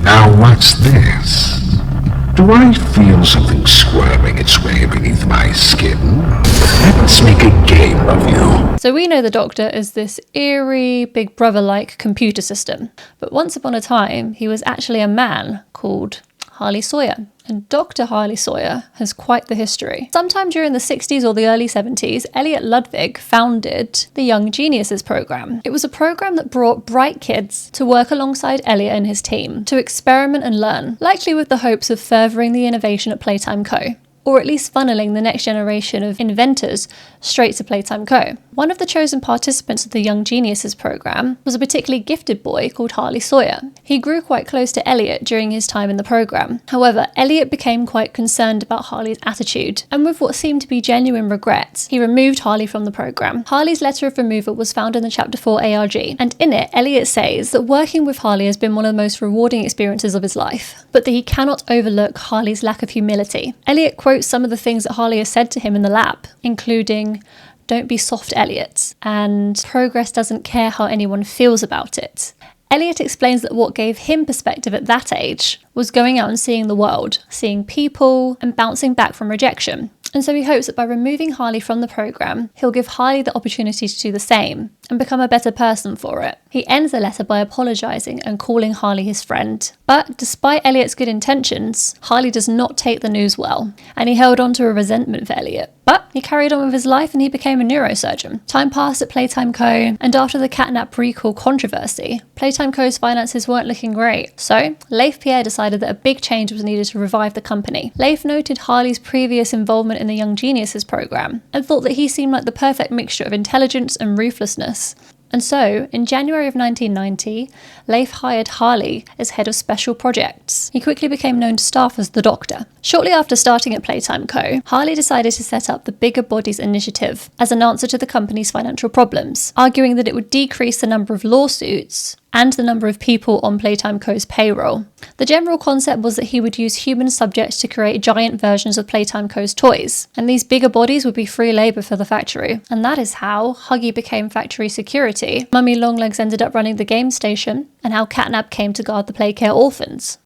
Now what's this? Do I feel something squirming its way beneath my skin? Let's make a game of you. So we know the Doctor as this eerie, Big Brother-like computer system. But once upon a time, he was actually a man called Harley Sawyer. And Dr. Harley Sawyer has quite the history. Sometime during the 60s or the early 70s, Elliot Ludwig founded the Young Geniuses program. It was a program that brought bright kids to work alongside Elliot and his team, to experiment and learn, likely with the hopes of furthering the innovation at Playtime Co, or at least funneling the next generation of inventors straight to Playtime Co. One of the chosen participants of the Young Geniuses program was a particularly gifted boy called Harley Sawyer. He grew quite close to Elliot during his time in the program. However, Elliot became quite concerned about Harley's attitude, and with what seemed to be genuine regret, he removed Harley from the program. Harley's letter of removal was found in the Chapter 4 ARG, and in it, Elliot says that working with Harley has been one of the most rewarding experiences of his life, but that he cannot overlook Harley's lack of humility. Elliot quotes some of the things that Harley has said to him in the lab, including, "Don't be soft, Elliot," and "Progress doesn't care how anyone feels about it." Elliot explains that what gave him perspective at that age was going out and seeing the world, seeing people, and bouncing back from rejection. And so he hopes that by removing Harley from the program, he'll give Harley the opportunity to do the same and become a better person for it. He ends the letter by apologising and calling Harley his friend. But despite Elliot's good intentions, Harley does not take the news well, and he held on to a resentment for Elliot. But he carried on with his life and he became a neurosurgeon. Time passed at Playtime Co, and after the catnap recall controversy, Playtime Co's finances weren't looking great. So Leif Pierre decided that a big change was needed to revive the company. Leif noted Harley's previous involvement in the Young Geniuses program and thought that he seemed like the perfect mixture of intelligence and ruthlessness. And so, in January of 1990, Leif hired Harley as head of special projects. He quickly became known to staff as the Doctor. Shortly after starting at Playtime Co, Harley decided to set up the Bigger Bodies Initiative as an answer to the company's financial problems, arguing that it would decrease the number of lawsuits and the number of people on Playtime Co's payroll. The general concept was that he would use human subjects to create giant versions of Playtime Co's toys, and these bigger bodies would be free labour for the factory. And that is how Huggy became factory security, Mummy Longlegs ended up running the game station, and how Catnap came to guard the Playcare orphans.